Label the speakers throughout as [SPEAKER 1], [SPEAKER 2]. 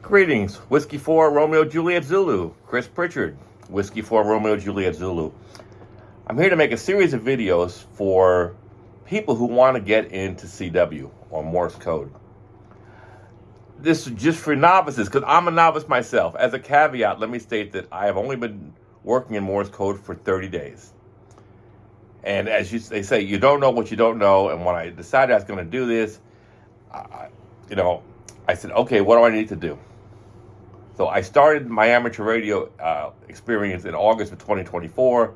[SPEAKER 1] Greetings, Whiskey 4 Romeo Juliet Zulu, Chris Pritchard, Whiskey 4 Romeo Juliet Zulu. I'm here to make a series of videos for people who want to get into CW or Morse code. This is just for novices because I'm a novice myself. As a caveat, let me state that I have only been working in Morse code for 30 days. And as they say, you don't know what you don't know. And when I decided I was going to do this, I said, okay, what do I need to do? So I started my amateur radio experience in August of 2024.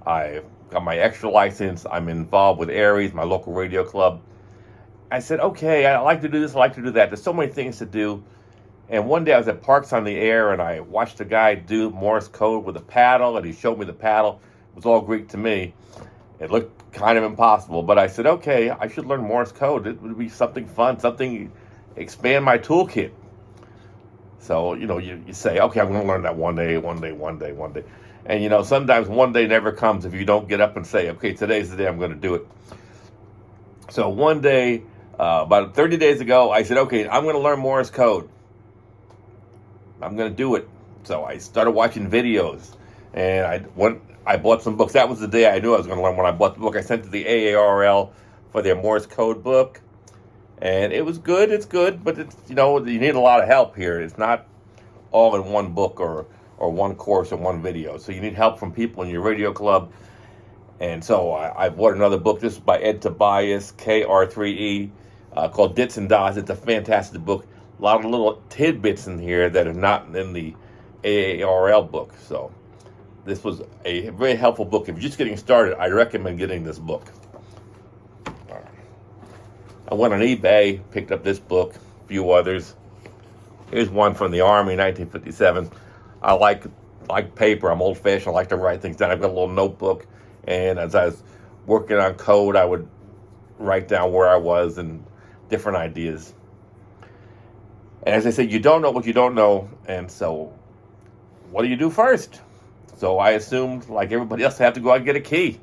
[SPEAKER 1] I got my extra license. I'm involved with Aries, my local radio club. I said, okay, I like to do this, I like to do that. There's so many things to do. And one day I was at Parks on the Air and I watched a guy do Morse code with a paddle, and he showed me the paddle. It was all Greek to me. It looked kind of impossible, but I said, okay, I should learn Morse code. It would be something fun, something expand my toolkit. So, you say, okay, I'm going to learn that one day. And, sometimes one day never comes if you don't get up and say, okay, today's the day I'm going to do it. So one day, about 30 days ago, I said, okay, I'm going to learn Morse code. I'm going to do it. So I started watching videos, and I bought some books. That was the day I knew I was going to learn. When I bought the book, I sent it to the AARL for their Morse code book. And it was good. It's good, but you need a lot of help here. It's not all in one book or one course or one video. So you need help from people in your radio club. And so I bought another book. This is by Ed Tobias, KR3E, called Dits and Das. It's a fantastic book. A lot of little tidbits in here that are not in the AARL book. So this was a very helpful book. If you're just getting started, I recommend getting this book. I went on eBay, picked up this book, a few others. Here's one from the Army, 1957. I like paper. I'm old-fashioned. I like to write things down. I've got a little notebook, and as I was working on code, I would write down where I was and different ideas. And as I said, you don't know what you don't know, and so what do you do first? So I assumed, like everybody else, I have to go out and get a key.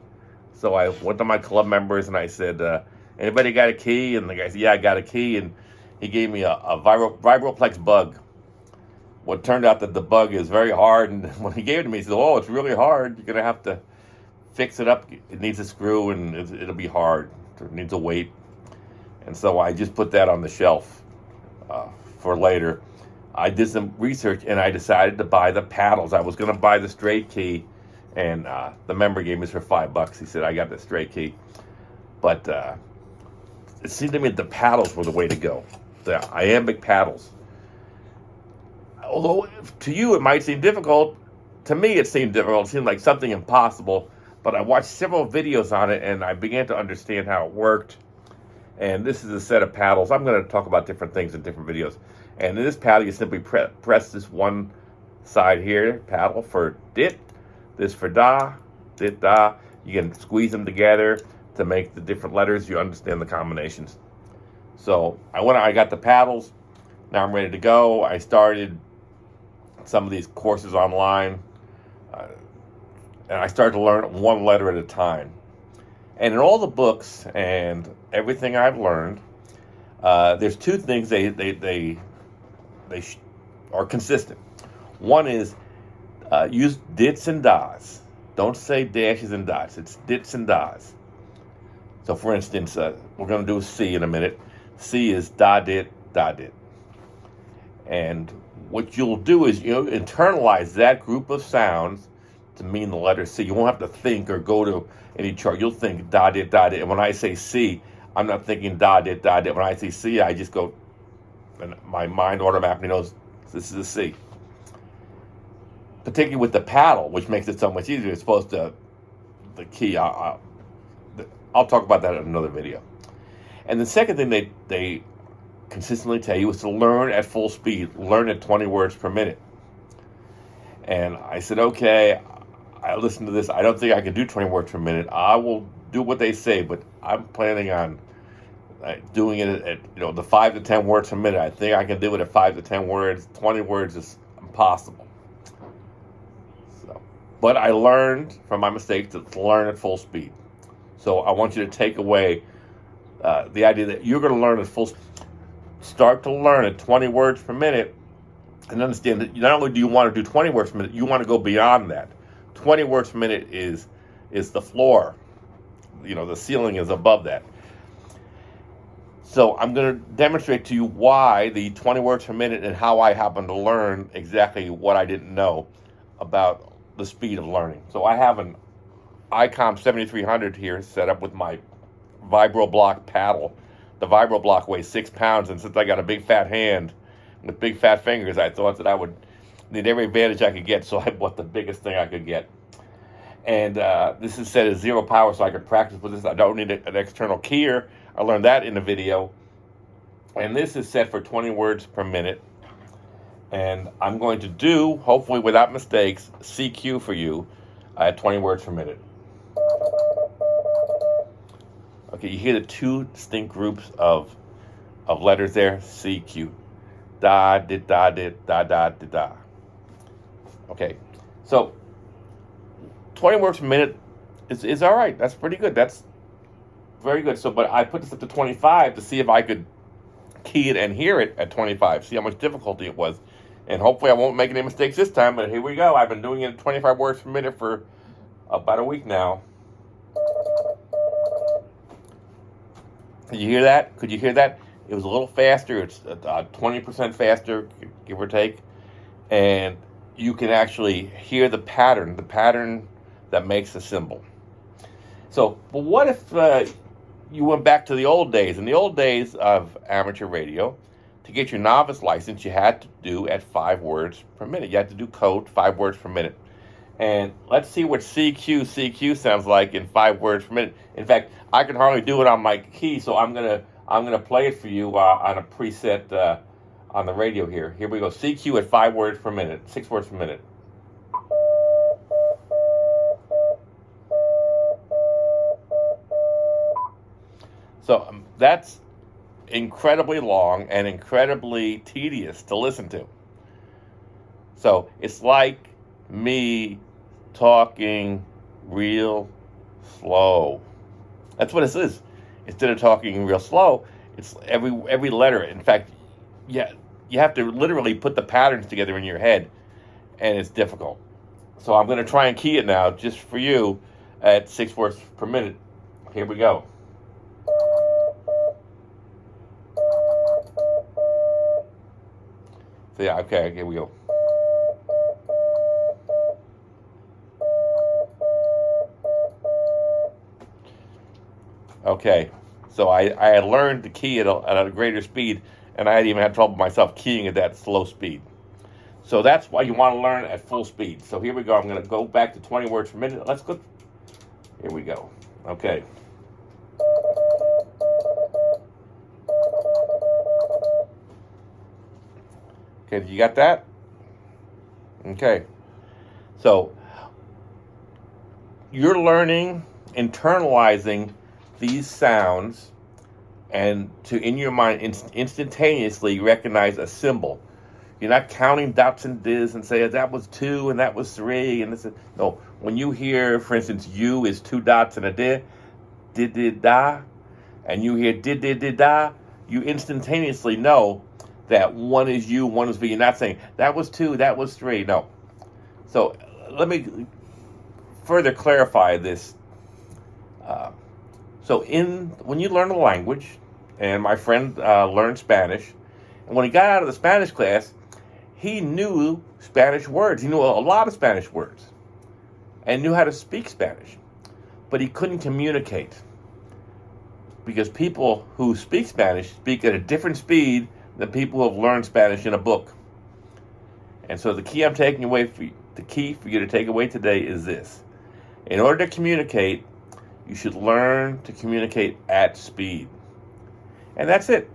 [SPEAKER 1] So I went to my club members, and I said, anybody got a key? And the guy said, yeah, I got a key. And he gave me a vibroplex bug. What turned out that the bug is very hard. And when he gave it to me, he said, oh, it's really hard. You're going to have to fix it up. It needs a screw, and it'll be hard. It needs a weight. And so I just put that on the shelf for later. I did some research, and I decided to buy the paddles. I was going to buy the straight key, and the member gave me this for $5. He said, I got the straight key. But it seemed to me that the paddles were the way to go, the iambic paddles. Although to you it might seem difficult, to me it seemed difficult. It seemed like something impossible. But I watched several videos on it, and I began to understand how it worked. And this is a set of paddles. I'm going to talk about different things in different videos. And in this paddle, you simply press this one side here, paddle for dit, this for da, dit, da. You can squeeze them together to make the different letters. You understand the combinations. So I got the paddles. Now I'm ready to go. I started some of these courses online, and I started to learn one letter at a time. And in all the books and everything I've learned, there's two things they are consistent. One is use dits and das. Don't say dashes and dots. It's dits and das. So, for instance, we're going to do C in a minute. C is da-dit, da-dit. And what you'll do is internalize that group of sounds to mean the letter C. You won't have to think or go to any chart. You'll think da-dit, da-dit. And when I say C, I'm not thinking da-dit, da-dit. When I say C, I just go, and my mind automatically knows this is a C. Particularly with the paddle, which makes it so much easier. It's supposed to, the key, I'll talk about that in another video. And the second thing they consistently tell you is to learn at full speed, learn at 20 words per minute. And I said, okay, I listened to this. I don't think I can do 20 words per minute. I will do what they say, but I'm planning on doing it at the 5 to 10 words per minute. I think I can do it at 5 to 10 words. 20 words is impossible. But I learned from my mistakes to learn at full speed. So I want you to take away the idea that you're going to learn at full speed. Start to learn at 20 words per minute And understand that not only do you want to do 20 words per minute, you want to go beyond that. 20 words per minute is the floor. The ceiling is above that. So I'm going to demonstrate to you why the 20 words per minute and how I happen to learn exactly what I didn't know about the speed of learning. So I have an ICOM 7300 here set up with my VibroBlock paddle. The VibroBlock weighs 6 pounds, and since I got a big fat hand with big fat fingers, I thought that I would need every advantage I could get, so I bought the biggest thing I could get. And this is set at 0 power, so I can practice with this. I don't need an external keyer. I learned that in the video. And this is set for 20 words per minute. And I'm going to do, hopefully without mistakes, CQ for you at 20 words per minute. Okay, you hear the two distinct groups of letters there. CQ. Da, did, da, did, da, da, did, da. Okay, so 20 words per minute is all right. That's pretty good. That's very good. So, but I put this up to 25 to see if I could key it and hear it at 25, see how much difficulty it was. And hopefully I won't make any mistakes this time, but here we go. I've been doing it at 25 words per minute for about a week now. Did you hear that? Could you hear that? It was a little faster. It's 20% faster, give or take. And you can actually hear the pattern that makes the symbol. So, but what if you went back to the old days? In the old days of amateur radio, to get your novice license, you had to do at 5 words per minute. You had to do code 5 words per minute. And let's see what CQ sounds like in 5 words per minute. In fact, I can hardly do it on my key, so I'm gonna play it for you on a preset on the radio here. Here we go. CQ at 5 words per minute, 6 words per minute. So that's incredibly long and incredibly tedious to listen to. So it's like me talking real slow. That's what this is. Instead of talking real slow, it's every letter. In fact, yeah, you have to literally put the patterns together in your head, and it's difficult. So I'm going to try and key it now just for you at 6 words per minute. Here we go. So yeah, okay, here we go. Okay, so I had learned to key at a greater speed, and I had even had trouble myself keying at that slow speed. So that's why you want to learn at full speed. So here we go. I'm going to go back to 20 words per minute. Let's go. Here we go. Okay. Okay, you got that? Okay. So you're learning, internalizing these sounds, and to, in your mind, instantaneously recognize a symbol. You're not counting dots and dis and say, that was 2 and that was 3. And this is, no, when you hear, for instance, U is 2 dots and a did, da, and you hear did, da, you instantaneously know that 1 is U, 1 is V. You're not saying, that was 2, that was 3. No. So let me further clarify this. So when you learn a language, and my friend learned Spanish, and when he got out of the Spanish class, he knew Spanish words. He knew a lot of Spanish words and knew how to speak Spanish, but he couldn't communicate because people who speak Spanish speak at a different speed than people who have learned Spanish in a book. And so the key I'm taking away the key for you to take away today is this. In order to communicate, you should learn to communicate at speed. And that's it.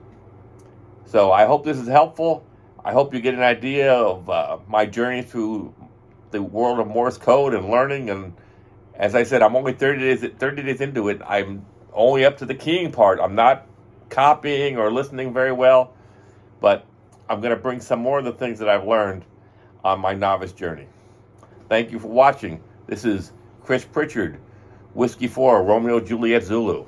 [SPEAKER 1] So I hope this is helpful. I hope you get an idea of my journey through the world of Morse code and learning. And as I said, I'm only 30 days into it. I'm only up to the keying part. I'm not copying or listening very well, but I'm going to bring some more of the things that I've learned on my novice journey. Thank you for watching. This is Chris Pritchard, Whiskey 4, Romeo Juliet Zulu.